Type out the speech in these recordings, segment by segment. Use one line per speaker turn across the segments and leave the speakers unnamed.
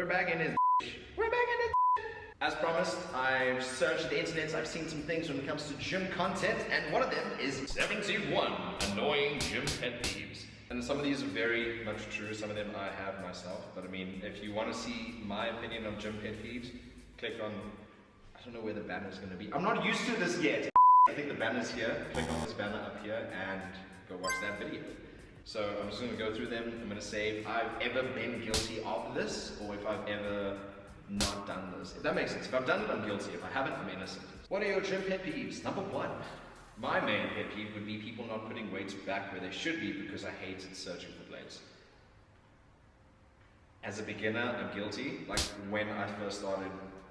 We're back in it. We're back in it. As promised, I've searched the internet, I've seen some things when it comes to gym content, and one of them is 71 annoying gym pet peeves. And some of these are very much true, some of them I have myself, but I mean, if you want to see my opinion on gym pet peeves, click on, I don't know where the banner is going to be. I'm not used to this yet. I think the banner's here. Click on this banner up here and go watch that video. So I'm just going to go through them. I'm going to say if I've ever been guilty of this, or if I've ever not done this. If that makes sense. If I've done it, I'm guilty. If I haven't, I'm innocent. What are your gym pet peeves? Number one. My main pet peeve would be people not putting weights back where they should be because I hated searching for plates. As a beginner, I'm guilty. Like when I first started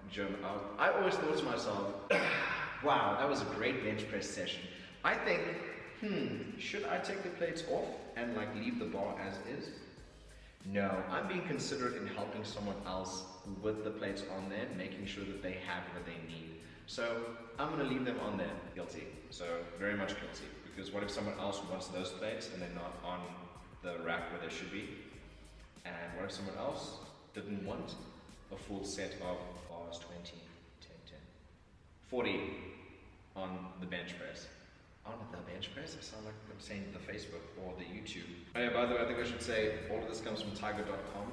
gym, I always thought to myself, wow, that was a great bench press session. I think, should I take the plates off and like leave the bar as is? No, I'm being considerate in helping someone else with the plates on there, making sure that they have what they need. So I'm gonna leave them on there, guilty. So very much guilty, because what if someone else wants those plates and they're not on the rack where they should be? And what if someone else didn't want a full set of bars, 20, 10, 10, 40 on the bench press? On the bench press? I sound like I'm saying the Facebook or the YouTube. Oh yeah, by the way, I think I should say all of this comes from tiger.com,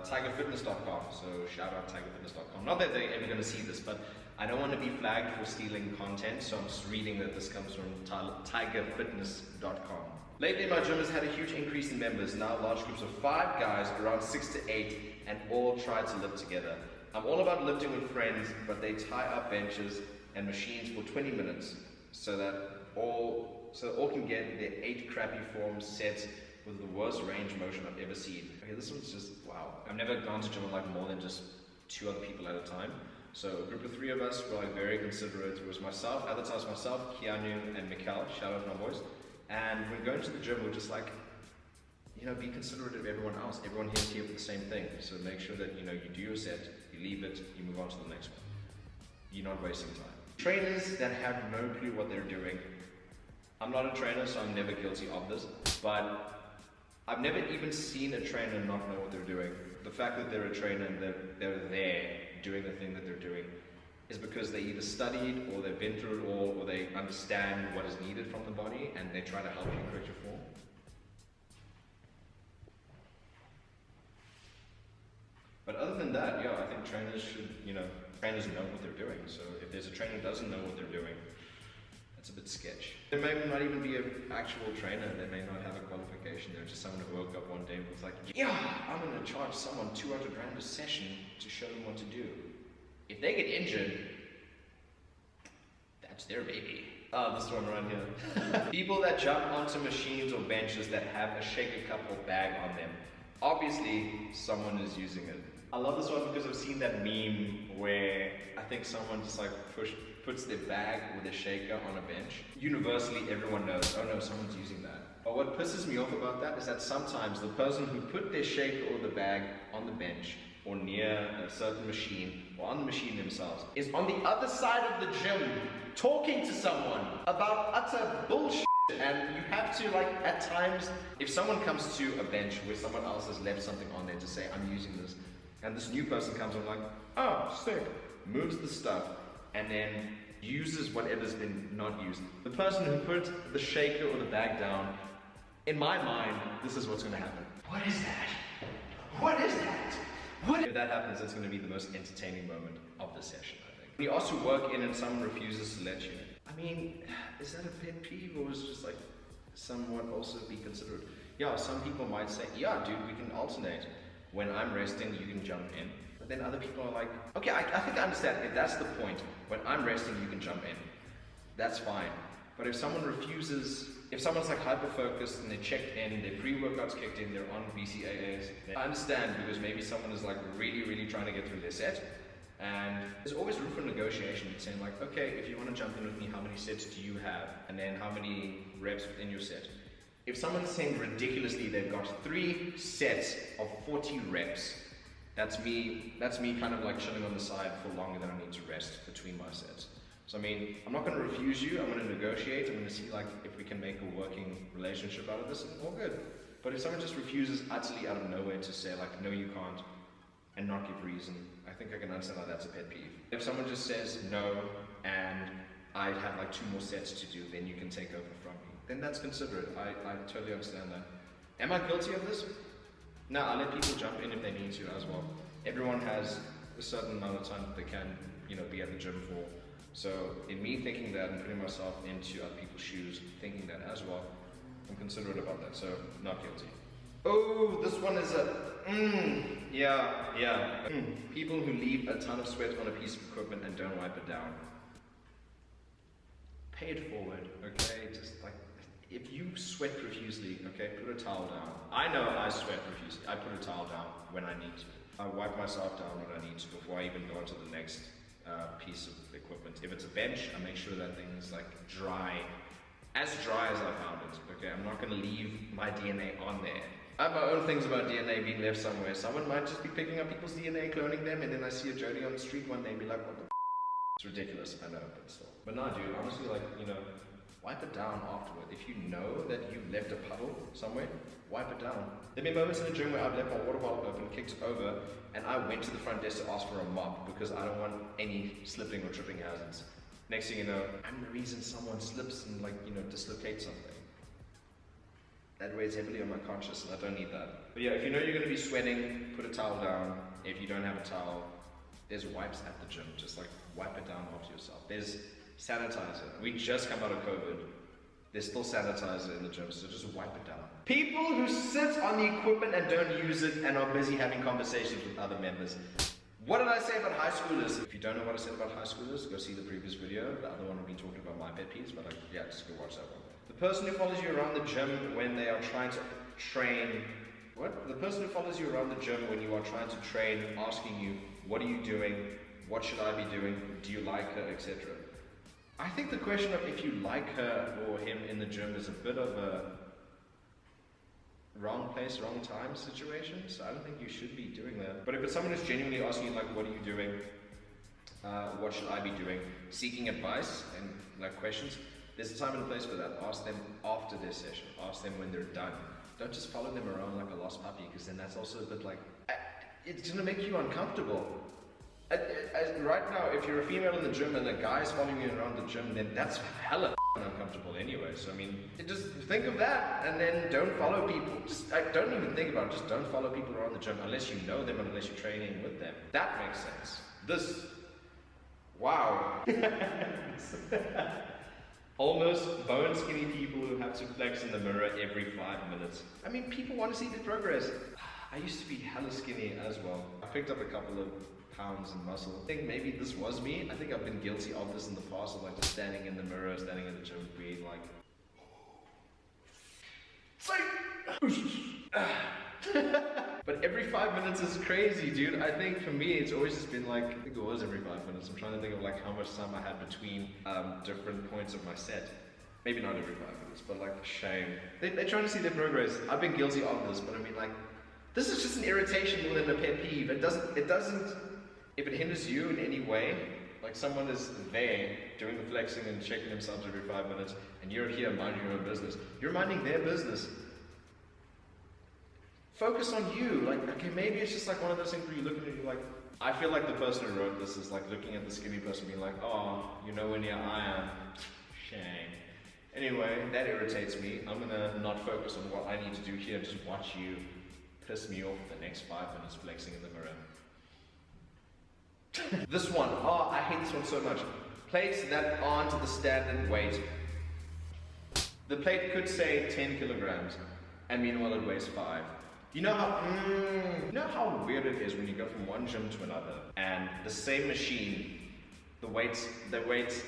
tigerfitness.com, so shout out tigerfitness.com. Not that they're ever going to see this, but I don't want to be flagged for stealing content, so I'm just reading that this comes from tigerfitness.com. Lately, my gym has had a huge increase in members, now large groups of 5 guys, around 6 to 8, and all try to lift together. I'm all about lifting with friends, but they tie up benches and machines for 20 minutes. So that all can get their 8 crappy form sets with the worst range of motion I've ever seen. Okay, this one's just, wow. I've never gone to gym with like more than just 2 other people at a time. So a group of 3 of us were like very considerate. It was myself, at the time it was myself, Keanu, and Mikkel, shout out my boys. And when going to the gym, we're just like, you know, be considerate of everyone else. Everyone here's here for the same thing. So make sure that, you know, you do your set, you leave it, you move on to the next one. You're not wasting time. Trainers that have no clue what they're doing. I'm not a trainer, so I'm never guilty of this, but I've never even seen a trainer not know what they're doing. The fact that they're a trainer and they're there doing the thing that they're doing is because they either studied or they've been through it all, or they understand what is needed from the body and they try to help you correct your form. But other than that, yeah, I think trainers should, you know, trainers know what they're doing. So if there's a trainer who doesn't know what they're doing, that's a bit sketch. There may not even be an actual trainer. They may not have a qualification. They're just someone who woke up one day and was like, yeah, I'm going to charge someone 200 grand a session to show them what to do. If they get injured, that's their baby. Oh, this one right here. People that jump onto machines or benches that have a shaker cup or bag on them. Obviously, someone is using it. I love this one because I've seen that meme where I think someone just like puts their bag with a shaker on a bench. Universally, everyone knows, oh no, someone's using that. But what pisses me off about that is that sometimes the person who put their shaker or the bag on the bench or near a certain machine or on the machine themselves is on the other side of the gym talking to someone about utter bullshit. And you have to, like, at times, if someone comes to a bench where someone else has left something on there to say, I'm using this, and this new person comes and like, oh, sick, moves the stuff, and then uses whatever's been not used. The person who put the shaker or the bag down, in my mind, this is what's going to happen. What is that? What is that? What? If that happens, it's going to be the most entertaining moment of the session, I think. When you ask to work in and someone refuses to let you in. I mean, is that a pet peeve, or is it just like someone also be considerate? Yeah, some people might say, yeah, dude, we can alternate. When I'm resting, you can jump in. But then other people are like, okay, I think I understand. If that's the point, when I'm resting, you can jump in. That's fine. But if someone refuses, if someone's like hyper-focused and they checked in, their pre-workout's kicked in, they're on BCAAs, I understand, because maybe someone is like really, really trying to get through their set. And there's always room for negotiation. It's saying like, okay, if you want to jump in with me, how many sets do you have? And then how many reps within your set? If someone's saying ridiculously they've got 3 sets of 40 reps, that's me kind of like chilling on the side for longer than I need to rest between my sets. So I mean, I'm not going to refuse you, I'm going to negotiate, I'm going to see like if we can make a working relationship out of this, and all good. But if someone just refuses utterly out of nowhere to say like, no you can't, and not give reason. I think I can understand how that's a pet peeve. If someone just says no and I have like 2 more sets to do, then you can take over from me. Then that's considerate. I totally understand that. Am I guilty of this? No, I let people jump in if they need to as well. Everyone has a certain amount of time that they can, be at the gym for. So in me thinking that and putting myself into other people's shoes, thinking that as well, I'm considerate about that. So not guilty. Oh, this one is people who leave a ton of sweat on a piece of equipment and don't wipe it down. Pay it forward, okay? Just like, if you sweat profusely, okay, put a towel down. I know I sweat profusely. I put a towel down when I need to. I wipe myself down when I need to before I even go on to the next piece of equipment. If it's a bench, I make sure that thing's like dry as I found it, okay? I'm not gonna leave my DNA on there. I have my own things about DNA being left somewhere. Someone might just be picking up people's DNA, cloning them, and then I see a Jody on the street one day and be like, what the It's ridiculous, I know, but still. But no, dude, honestly, like, wipe it down afterward. If you know that you've left a puddle somewhere, wipe it down. There have been moments in the gym where I've left my water bottle open, kicked it over, and I went to the front desk to ask for a mop because I don't want any slipping or tripping hazards. Next thing you know, I'm the reason someone slips and dislocates something. That weighs heavily on my conscience and I don't need that. But yeah, if you know you're going to be sweating, put a towel down. If you don't have a towel, there's wipes at the gym. Just like wipe it down after yourself. There's sanitizer. We just come out of COVID. There's still sanitizer in the gym, so just wipe it down. People who sit on the equipment and don't use it and are busy having conversations with other members. What did I say about high schoolers? If you don't know what I said about high schoolers, go see the previous video. The other one will be talking about my pet peeves, but just go watch that one. The person who follows you around the gym when they are trying to train. What? The person who follows you around the gym when you are trying to train, asking you, what are you doing? What should I be doing? Do you like her? Etc. I think the question of if you like her or him in the gym is a bit of a wrong place, wrong time situation, so I don't think you should be doing that. But if it's someone who's genuinely asking you, like, what are you doing? What should I be doing? Seeking advice and questions, there's a time and a place for that. Ask them after their session. Ask them when they're done. Don't just follow them around like a lost puppy, because then that's also a bit like, it's gonna make you uncomfortable. Right now, if you're a female in the gym and a guy's following you around the gym, then that's hella uncomfortable anyway. So I mean, just think of that and then don't follow people. Just don't even think about it. Just don't follow people around the gym unless you know them and unless you're training with them. That makes sense. Wow. Almost bone skinny people who have to flex in the mirror every 5 minutes. I mean, people want to see the progress. I used to be hella skinny as well. I picked up a couple of pounds and muscle. I think maybe this was me. I think I've been guilty of this in the past, of just standing in the mirror, standing in the gym, being like, but every 5 minutes is crazy, dude. I think for me, it's always just been like, I think it was every 5 minutes. I'm trying to think of how much time I had between different points of my set. Maybe not every 5 minutes, but shame. They're trying to see their progress. I've been guilty of this, but I mean this is just an irritation more than a pet peeve. It doesn't, if it hinders you in any way, someone is there doing the flexing and checking themselves every 5 minutes, and you're here minding your own business. You're minding their business. Focus on you. Okay, maybe it's just one of those things where you look at it and you're like, I feel like the person who wrote this is looking at the skinny person being like, oh, you know when near I am. Shame. Anyway, that irritates me. I'm gonna not focus on what I need to do here and just watch you piss me off for the next 5 minutes flexing in the mirror. This one, I hate this one so much. Plates that aren't the standard weight. The plate could say 10 kilograms, and meanwhile it weighs 5. You know how weird it is when you go from one gym to another, and the same machine, the weights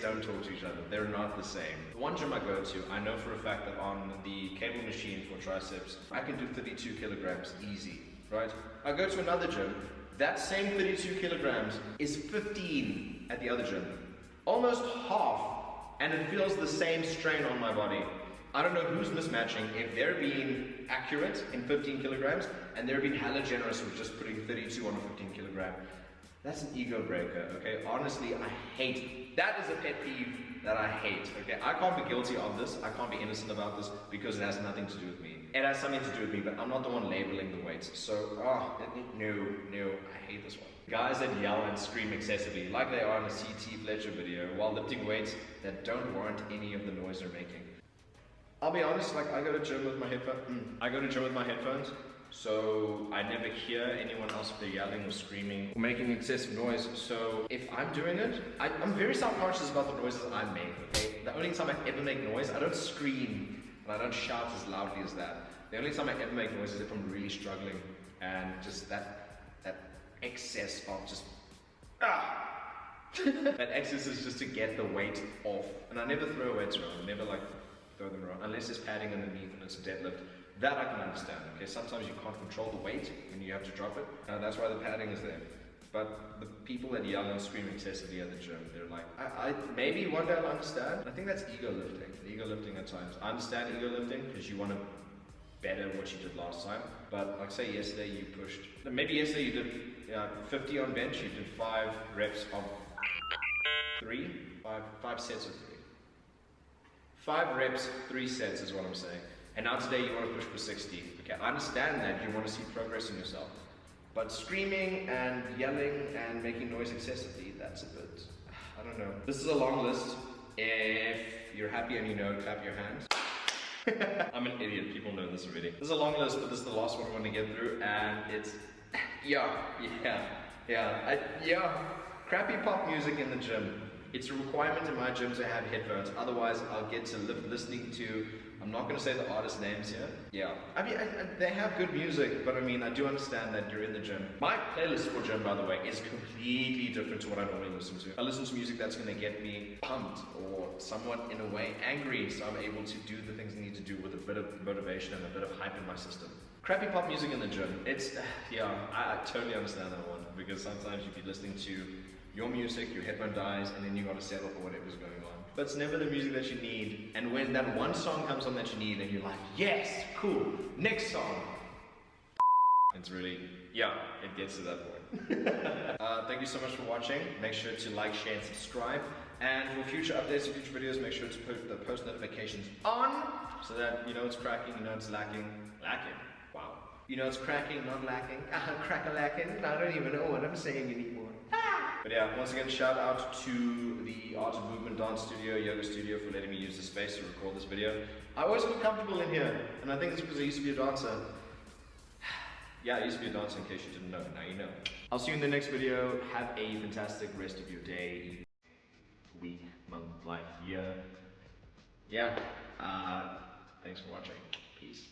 don't talk to each other. They're not the same. The one gym I go to, I know for a fact that on the cable machine for triceps, I can do 32 kilograms easy, right? I go to another gym, that same 32 kilograms is 15 at the other gym. Almost half, and it feels the same strain on my body. I don't know who's mismatching, if they're being accurate in 15 kilograms, and they're being hella generous with just putting 32 on a 15 kilogram. That's an ego breaker, okay? Honestly, I hate, that is a pet peeve that I hate, okay? I can't be guilty of this, I can't be innocent about this because it has nothing to do with me. It has something to do with me, but I'm not the one labeling the weights. So, no, I hate this one. Guys that yell and scream excessively, like they are in a CT Fletcher video, while lifting weights that don't warrant any of the noise they're making. I'll be honest, like I go to gym with my headphones. So I never hear anyone else if they're yelling or screaming or making excessive noise. So if I'm doing it, I'm very self-conscious about the noises I make, okay? The only time I ever make noise, I don't scream and I don't shout as loudly as that. The only time I ever make noise is if I'm really struggling and just that excess of just, that excess is just to get the weight off. And I never throw weights around, I never like throw them around, unless there's padding underneath and it's a deadlift. That I can understand, okay? Sometimes you can't control the weight when you have to drop it. That's why the padding is there. But the people that yell and scream excessively at the gym, they're like, maybe one day I'll understand. I think that's ego lifting. Ego lifting at times. I understand ego lifting because you want to better what you did last time. But like say yesterday you pushed, maybe yesterday you did 50 on bench, you did 5 reps of 5 sets of 3. 5 reps, 3 sets is what I'm saying. And now today you want to push for 60. Okay, I understand that you want to see progress in yourself. But screaming and yelling and making noise excessively, that's a bit, I don't know. This is a long list. If you're happy and you know, clap your hands. I'm an idiot, people know this already. This is a long list, but this is the last one I want to get through, and it's, crappy pop music in the gym. It's a requirement in my gym to have headphones, otherwise I'll get to listening to, I'm not going to say the artist names here. Yeah, I mean, they have good music, but I mean, I do understand that you're in the gym. My playlist for gym, by the way, is completely different to what I normally listen to. I listen to music that's going to get me pumped, or somewhat, in a way, angry, so I'm able to do the things I need to do with a bit of motivation and a bit of hype in my system. Crappy pop music in the gym, it's, I totally understand that one, because sometimes you'd be listening to your music, your headphone dies, and then you gotta settle for whatever's going on. But it's never the music that you need. And when that one song comes on that you need, then you're like, yes, cool, next song. It's really, it gets to that point. Thank you so much for watching. Make sure to like, share, and subscribe. And for future updates and future videos, make sure to put the post notifications on, so that you know it's cracking, you know it's lacking. Wow. You know it's cracking, not lacking. Crack-a-lacking. I don't even know what I'm saying anymore. But yeah, once again, shout out to the Art of Movement Dance Studio, Yoga Studio, for letting me use the space to record this video. I always feel comfortable in here, and I think it's because I used to be a dancer. Yeah, I used to be a dancer, in case you didn't know. Now you know. I'll see you in the next video. Have a fantastic rest of your day, week, month, life, year. Yeah, thanks for watching. Peace.